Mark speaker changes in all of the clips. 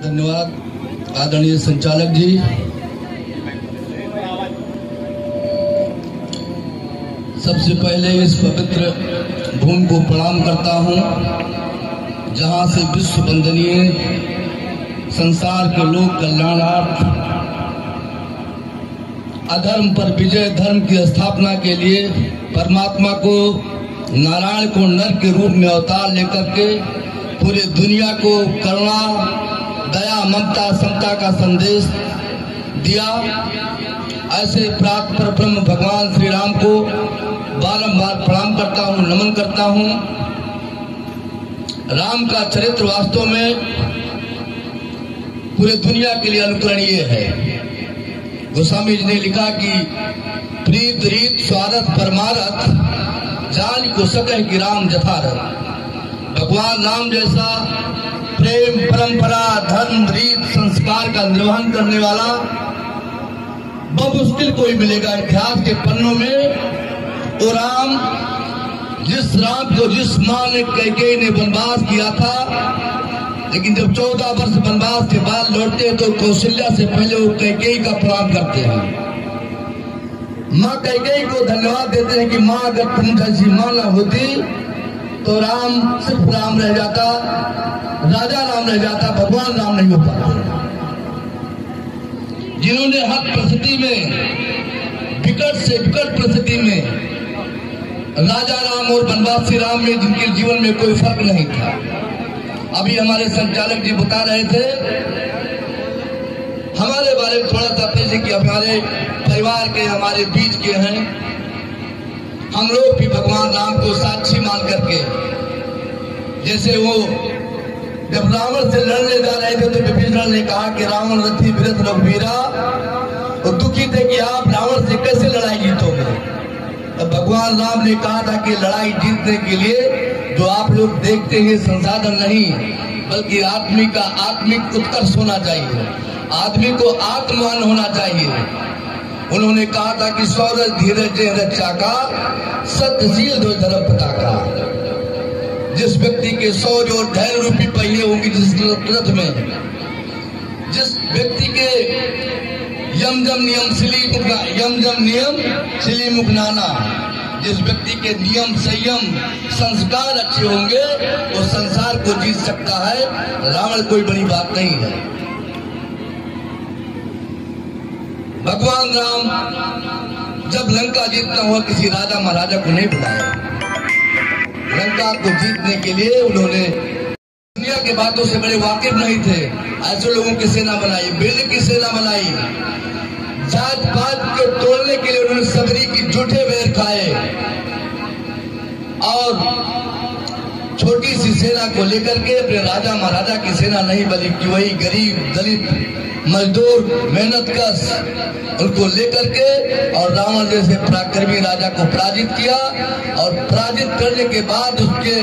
Speaker 1: धन्यवाद आदरणीय संचालक जी। सबसे पहले इस पवित्र भूमि को प्रणाम करता हूं, जहां से विश्व वंदनीय संसार के लोक कल्याणार्थ अधर्म पर विजय, धर्म की स्थापना के लिए परमात्मा को, नारायण को नर के रूप में अवतार लेकर के पूरे दुनिया को करुणा, दया, ममता, समता का संदेश दिया। ऐसे प्राप्त परब्रह्म भगवान श्री राम को बारंबार प्रणाम करता हूँ, नमन करता हूँ। राम का चरित्र वास्तव में पूरे दुनिया के लिए अनुकरणीय है। गोस्वामी जी ने लिखा कि प्रीत रीत स्वारथ परमारथ, जान को सकह कि राम जथारथ। भगवान राम जैसा प्रेम, परंपरा, धर्म, रीत, संस्कार का निर्वहन करने वाला बमुश्किल कोई मिलेगा इतिहास के पन्नों में। तो राम, जिस राम को जिस मां ने कैकेयी ने वनवास किया था, लेकिन जब 14 वर्ष वनवास के बाद लौटते हैं तो कौशल्या से पहले वो कैकेयी का प्रणाम करते हैं। माँ कैकेयी को धन्यवाद देते हैं कि माँ, अगर तुम जैसी माँ न होती तो राम सिर्फ राम रह जाता, राजा राम रह जाता, भगवान राम नहीं हो पाता। जिन्होंने हर परिस्थिति में, विकट से विकट परिस्थिति में राजा राम और वनवासी राम में जिनके जीवन में कोई फर्क नहीं था। अभी हमारे संचालक जी बता रहे थे हमारे बारे में थोड़ा सा जैसे कि हमारे परिवार के, हमारे बीच के हैं। हम लोग भी भगवान राम को साक्षी मान करके, जैसे वो जब रावण से लड़ने जा रहे थे तो विभीषण ने कहा कि रावण रथी विरथ रघुवीरा, वो दुखी थे कि आप रावण से कैसे लड़ाई जीतोगे। तब भगवान राम ने कहा था कि लड़ाई जीतने के लिए जो आप लोग देखते हैं संसाधन नहीं, बल्कि आदमी का आत्मिक उत्कर्ष होना चाहिए, आदमी को आत्मवान होना चाहिए। उन्होंने कहा था कि सौरज धीरज रक्षा का, सत्यशील दो धर्म पताका। जिस व्यक्ति के शौर्य और धैर्य रूपी पहिए होंगे जिस रथ में, जिस व्यक्ति के यम जम नियम सिली मुखनाना, जिस व्यक्ति के नियम, संयम, संस्कार अच्छे होंगे वो संसार को जीत सकता है। रावण कोई बड़ी बात नहीं है। भगवान राम जब लंका जीतना हुआ किसी राजा महाराजा को नहीं बुलाया। लंका को जीतने के लिए उन्होंने दुनिया के बातों से बड़े वाकिफ नहीं थे। ऐसे लोगों की सेना बनाई, बिल्ड की सेना बनाई। जात पात को तोड़ने के लिए उन्होंने सबरी की झूठे बैर खाए और छोटी सी सेना को लेकर के अपने राजा महाराजा की सेना नहीं बल्कि वही गरीब, दलित, मजदूर, मेहनतकश उनको लेकर के और रावण जैसे पराक्रमी राजा को पराजित किया। और पराजित करने के बाद उसके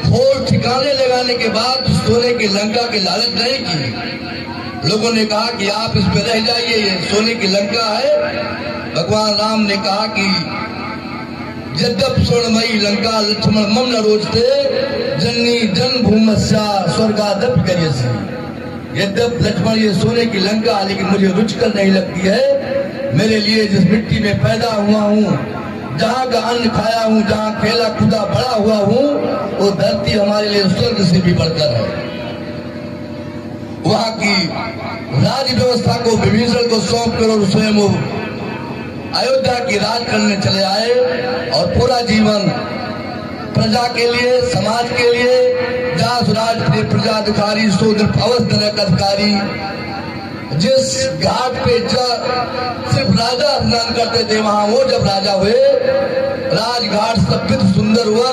Speaker 1: फोड़ ठिकाने लगाने के बाद सोने की लंका की लालच नहीं की। लोगों ने कहा कि आप इस पे रह जाइए, ये सोने की लंका है। भगवान राम ने कहा कि यद्यप स्वर्णमयी लंका लक्ष्मण मम न रोचते, जननी जन्मभूमस्या स्वर्गादप करियसी। यद्यप लक्ष्मण ये सोने की लंका, लेकिन मुझे रुचिकर नहीं लगती है। मेरे लिए जिस मिट्टी में पैदा हुआ हूँ, जहाँ का अन्न खाया हूँ, जहाँ खेला कूदा बड़ा हुआ हूँ, वो धरती हमारे लिए स्वर्ग से भी बढ़कर है। वहाँ की राज व्यवस्था को विभीषण को सौंप कर और स्वयं अयोध्या की राज करने चले आए और पूरा जीवन प्रजा के लिए, समाज के लिए, जास राज प्रिय प्रजा अधिकारी, शूद्र अवस्थ अधिकारी। जिस घाट पे सिर्फ राजा स्नान करते थे, वहां वो जब राजा हुए, राजघाट सब सुंदर हुआ,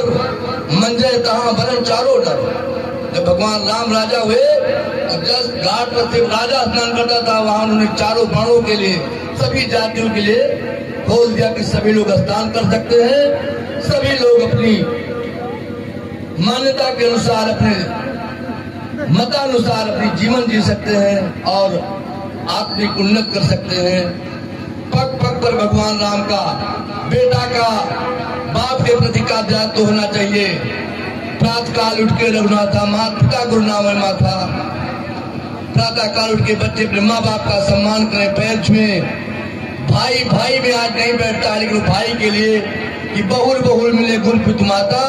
Speaker 1: मंजर कहाँ बने चारों तरफ। जब भगवान राम राजा हुए और जिस घाट पर सिर्फ राजा स्नान करता था, वहां उन्होंने चारों वर्णों के लिए, सभी जातियों के लिए खोल दिया कि सभी लोग स्नान कर सकते हैं। सभी लोग अपनी मान्यता के अनुसार, अपने मतानुसार अपनी जीवन जी सकते हैं और आत्मिक उन्नत कर सकते हैं। पग पग पर भगवान राम का, बेटा का बाप के प्रति का त्याग तो होना चाहिए। प्रातः काल उठ के रघुनाथा मात पिता गुरु नाम माथा। प्रातः काल उठ के बच्चे अपने माँ बाप का सम्मान करें, पैर छुएं। भाई भाई में आज नहीं बैठता है, लेकिन भाई के लिए कि बहुल बहुल मिले गुण पितु माता,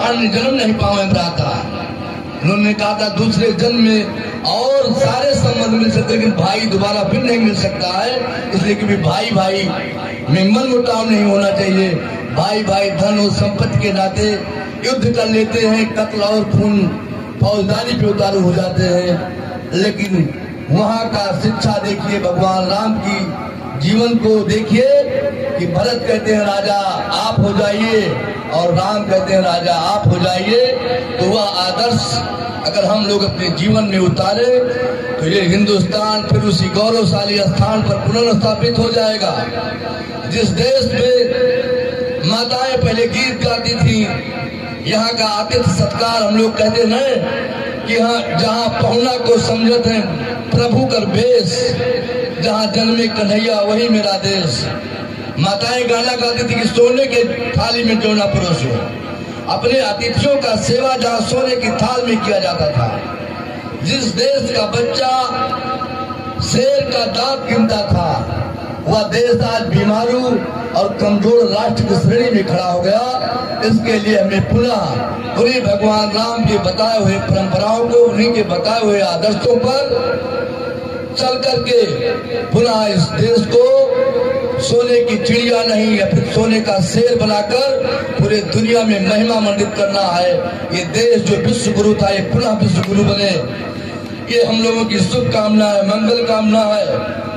Speaker 1: अन्य जन्म नहीं पावे भ्राता। उन्होंने कहा था दूसरे जन्म में और सारे संबंध मिल सकते, लेकिन भाई दोबारा फिर नहीं मिल सकता है। इसलिए कि भाई भाई में मन मुटाव नहीं होना चाहिए। भाई भाई धन और संपत्ति के नाते युद्ध कर लेते हैं, कत्ल और खून फौजदारी पे उतारू हो जाते हैं। लेकिन वहाँ का शिक्षा देखिए, भगवान राम की जीवन को देखिए कि भरत कहते हैं राजा आप हो जाइए और राम कहते हैं राजा आप हो जाइए। तो वह आदर्श अगर हम लोग अपने जीवन में उतारे तो ये हिंदुस्तान फिर उसी गौरवशाली स्थान पर पुनर्स्थापित हो जाएगा। जिस देश में माताएं पहले गीत गाती थी, यहाँ का आतिथ्य सत्कार हम लोग कहते हैं कि जहाँ पहुना को समझत है प्रभु कर बेश, जहाँ जन्मे कन्हैया वही मेरा देश। माताएं गाना गाती थी कि सोने के थाली में जो ना परोसो। अपने अतिथियों का सेवा जहाँ सोने की थाल में किया जाता था। जिस देश का बच्चा शेर का दांत गिनता था, वह देश आज बीमारू और कमजोर राष्ट्र की श्रेणी में खड़ा हो गया। इसके लिए हमें पुनः उन्हीं भगवान राम के बताए हुए परंपराओं को, उन्हीं के बताए हुए आदर्शों पर चल करके पुनः इस देश को सोने की चिड़िया नहीं या फिर सोने का शेर बनाकर पूरे दुनिया में महिमा मंडित करना है। ये देश जो विश्व गुरु था, ये पुनः विश्व गुरु बने। ये हम लोगों की शुभकामना है, मंगल कामना है।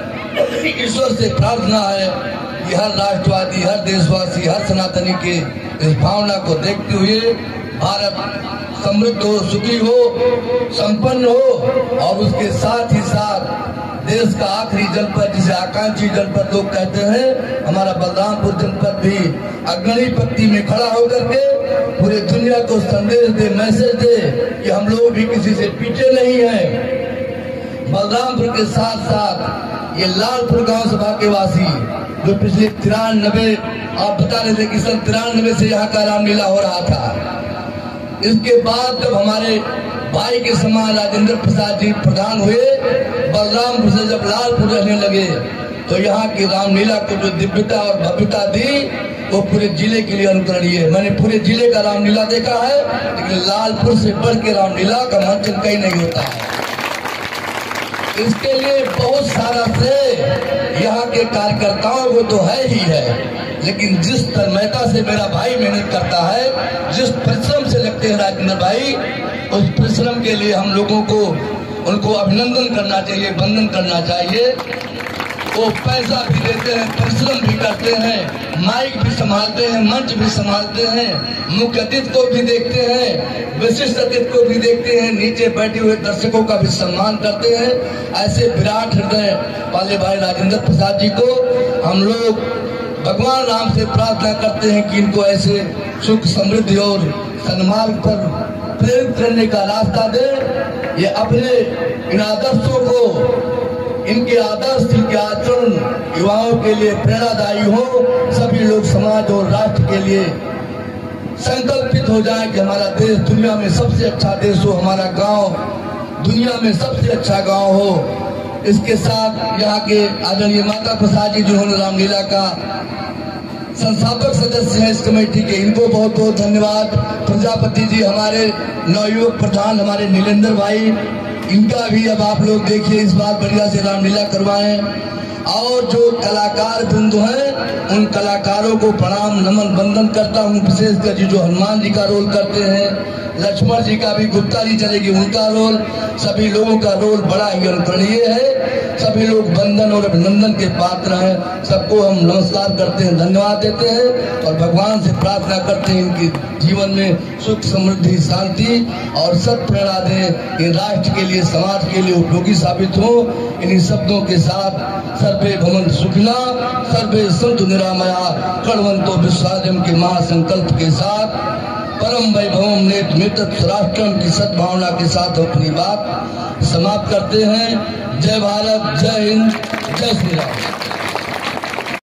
Speaker 1: ईश्वर से प्रार्थना है कि हर राष्ट्रवादी, हर देशवासी, हर सनातनी के इस भावना को देखते हुए भारत समृद्ध हो, सुखी हो, संपन्न हो और उसके साथ ही साथ देश का आखिरी जनपद जिसे आकांक्षी जनपद लोग कहते हैं, हमारा बलरामपुर जनपद भी अग्रणी पंक्ति में खड़ा होकर के पूरे दुनिया को संदेश दे, मैसेज दे कि हम लोग भी किसी से पीछे नहीं हैं। बलरामपुर के साथ साथ ये लालपुर गांव सभा के वासी जो पिछले 93 आप बता रहे थे कि सन 93 से यहाँ का रामलीला हो रहा था। इसके बाद जब हमारे भाई के समान राजेंद्र प्रसाद जी प्रधान हुए, बलरामपुर से जब लालपुर रहने लगे तो यहाँ की रामलीला को जो दिव्यता और भव्यता दी वो पूरे जिले के लिए अनुकरणीय है। मैंने पूरे जिले का रामलीला देखा है, लेकिन लालपुर से बढ़ के रामलीला का मंचन कहीं नहीं होता है। इसके लिए बहुत सारा श्रेय यहाँ के कार्यकर्ताओं को तो है ही है, लेकिन जिस तन्मयता से मेरा भाई मेहनत करता है, जिस परिश्रम से लगते हैं राजेंद्र भाई, उस परिश्रम के लिए हम लोगों को उनको अभिनंदन करना चाहिए, वंदन करना चाहिए। वो पैसा भी देते हैं, परिश्रम भी करते हैं, माइक भी संभालते हैं, मंच भी संभालते हैं, मुख्य अतिथि को भी देखते हैं, विशिष्ट अतिथि को भी देखते हैं, नीचे बैठे हुए दर्शकों का भी सम्मान करते हैं। ऐसे विराट हृदय वाले भाई राजेंद्र प्रसाद जी को हम लोग भगवान राम से प्रार्थना करते हैं कि इनको ऐसे सुख समृद्धि और सन्मार्ग पर प्रेरित करने का रास्ता दे। ये अपने इन आदर्शों को, इनके आदर्श, इनके आचरण युवाओं के लिए प्रेरणादायी हो। सभी लोग समाज और राष्ट्र के लिए संकल्पित हो जाए कि हमारा देश दुनिया में सबसे अच्छा देश हो, हमारा गांव दुनिया में सबसे अच्छा गांव हो। इसके साथ यहाँ के आदरणीय माता प्रसाद जी जिन्होंने रामलीला का संस्थापक सदस्य हैं इस कमेटी के, इनको बहुत बहुत धन्यवाद। प्रजापति जी हमारे नवयुवक प्रधान, हमारे नीलेंद्र भाई, इनका भी अब आप लोग देखिए इस बार बढ़िया से रामलीला करवाएं। और जो कलाकार बिंदु हैं उन कलाकारों को प्रणाम नमन वंदन करता हूँ। विशेषकर जी जो हनुमान जी का रोल करते हैं, लक्ष्मण जी का भी, गुप्ता जी चलेगी उनका रोल, सभी लोगों का रोल बड़ा ही अनुकरणीय है। सभी लोग वंदन और अभिनंदन के पात्र हैं। सबको हम नमस्कार करते हैं, धन्यवाद देते हैं और भगवान से प्रार्थना करते हैं इनके जीवन में सुख समृद्धि शांति और सत प्रेरणा दें, इन राष्ट्र के लिए समाज के लिए उपयोगी साबित हो। इन्हीं शब्दों के साथ सर्वे भवन्तु सुखिनः, सर्वे सन्तु निरामया, कर्मवन्तो विश्वाजम के महासंकल्प के साथ परम वैभवम नेतृत्व राष्ट्रम की सद्भावना के साथ अपनी बात समाप्त करते हैं। जय भारत, जय हिंद, जय श्री राम।